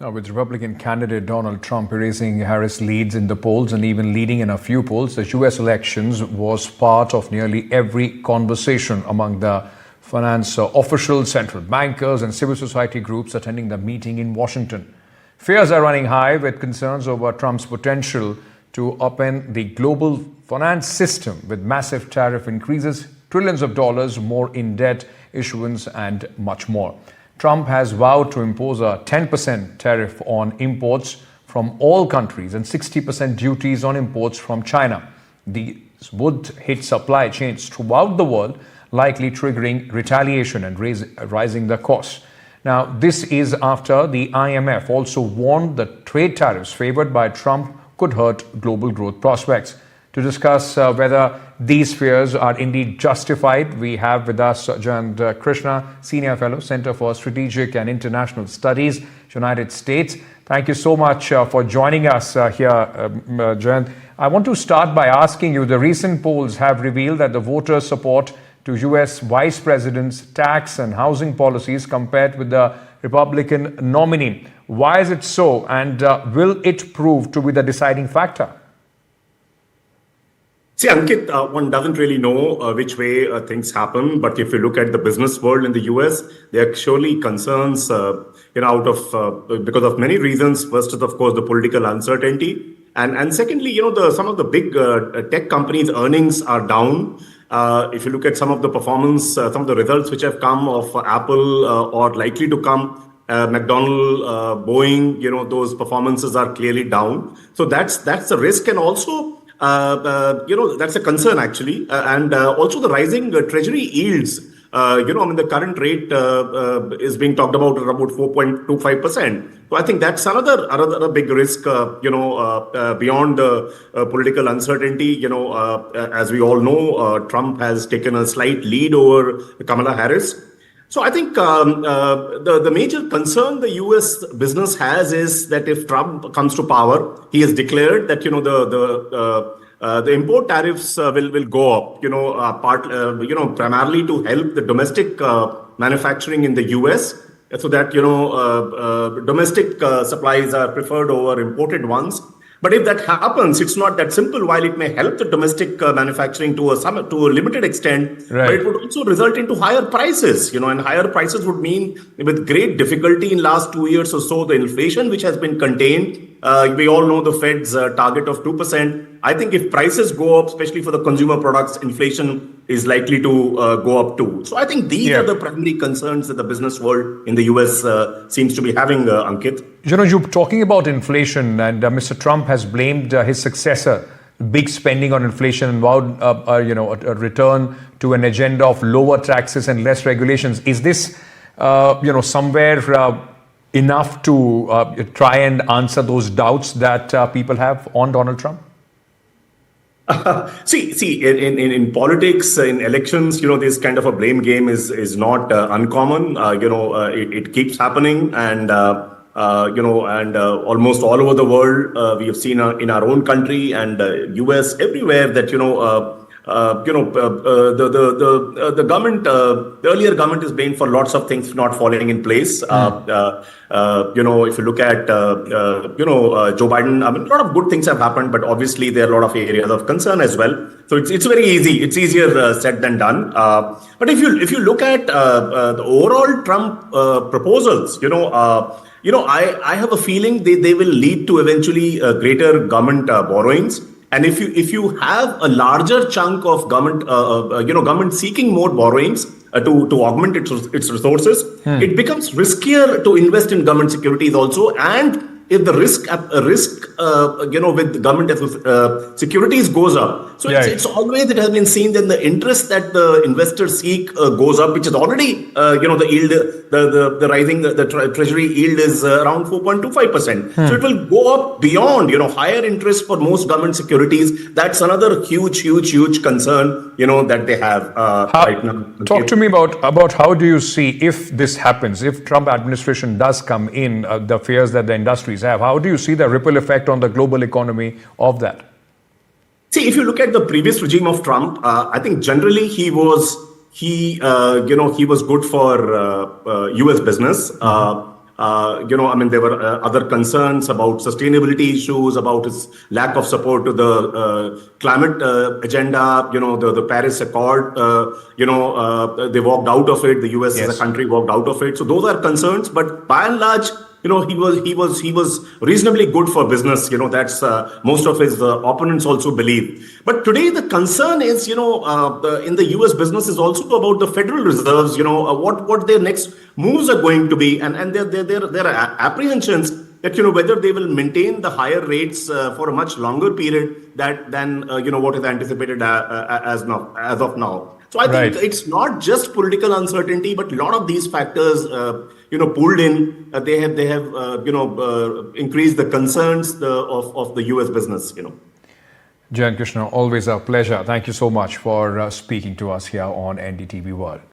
Now, with Republican candidate Donald Trump erasing Harris leads in the polls and even leading in a few polls, the U.S. elections was part of nearly every conversation among the finance officials, central bankers, and civil society groups attending the meeting in Washington. Fears are running high with concerns over Trump's potential to upend the global finance system with massive tariff increases, trillions of dollars more in debt issuance, and much more. Trump has vowed to impose a 10% tariff on imports from all countries and 60% duties on imports from China. These would hit supply chains throughout the world, likely triggering retaliation and rising the costs. Now, this is after the IMF also warned that trade tariffs favored by Trump could hurt global growth prospects. To discuss whether these fears are indeed justified, we have with us Jayant Krishna, Senior Fellow, Center for Strategic and International Studies, United States. Thank you so much for joining us here, Jayant. I want to start by asking you, the recent polls have revealed that the voters' support to U.S. Vice President's tax and housing policies compared with the Republican nominee. Why is it so, and will it prove to be the deciding factor? See, Ankit, one doesn't really know which way things happen, but if you look at the business world in the US, there are surely concerns, because of many reasons. First is, of course, the political uncertainty, and secondly, some of the big tech companies' earnings are down. If you look at some of the performance, some of the results which have come of Apple or likely to come, McDonald's, Boeing, those performances are clearly down. So that's the risk, and also. That's a concern actually, and also the rising treasury yields. The current rate is being talked about at about 4.25%. So I think that's another big risk. Beyond the political uncertainty. As we all know, Trump has taken a slight lead over Kamala Harris. So I think the major concern the U.S. business has is that if Trump comes to power, he has declared that the import tariffs will go up. Primarily to help the domestic manufacturing in the U.S. so that domestic supplies are preferred over imported ones. But if that happens, it's not that simple. While it may help the domestic manufacturing to a limited extent, right, but it would also result into higher prices. And higher prices would mean, with great difficulty in last 2 years or so, the inflation which has been contained. We all know the Fed's target of 2%. I think if prices go up, especially for the consumer products, inflation is likely to go up too. So I think these are the primary concerns that the business world in the US seems to be having, Ankit. You're talking about inflation, and Mr. Trump has blamed his successor, big spending on inflation, and vowed a return to an agenda of lower taxes and less regulations. Is this, somewhere enough to try and answer those doubts that people have on Donald Trump? See, in politics, in elections, this kind of a blame game is not uncommon. It keeps happening, and almost all over the world, we have seen in our own country and US, everywhere that the government, the earlier government is blamed for lots of things not falling in place. If you look at Joe Biden, a lot of good things have happened, but obviously there are a lot of areas of concern as well. So it's very easy. It's easier said than done. But if you look at the overall Trump proposals, I have a feeling they will lead to eventually greater government borrowings. And if you have a larger chunk of government seeking more borrowings to augment its resources, it becomes riskier to invest in government securities also. And if the risk with government securities goes up, so it's always, it has been seen that the interest that the investors seek goes up, which is already the yield, the rising the treasury yield is around 4.25%. So it will go up beyond higher interest for most government securities. That's another huge concern that they have right now. Talk to me about how do you see, if this happens, if Trump administration does come in, the fears that the industries have, how do you see the ripple effect on the global economy of that? See, if you look at the previous regime of Trump, I think generally he was good for U.S. business. I mean, there were other concerns about sustainability issues, about its lack of support to the climate agenda, the Paris Accord, they walked out of it. The US as a country walked out of it. So those are concerns. But by and large, he was reasonably good for business. That's most of his opponents also believe. But today the concern is, in the US business is also about the Federal Reserves. What their next moves are going to be, and there are apprehensions that whether they will maintain the higher rates for a much longer period than what is anticipated as of now. So I think it's not just political uncertainty, but a lot of these factors, pulled in. They have increased the concerns of the U.S. business. Jayant Krishna, always a pleasure. Thank you so much for speaking to us here on NDTV World.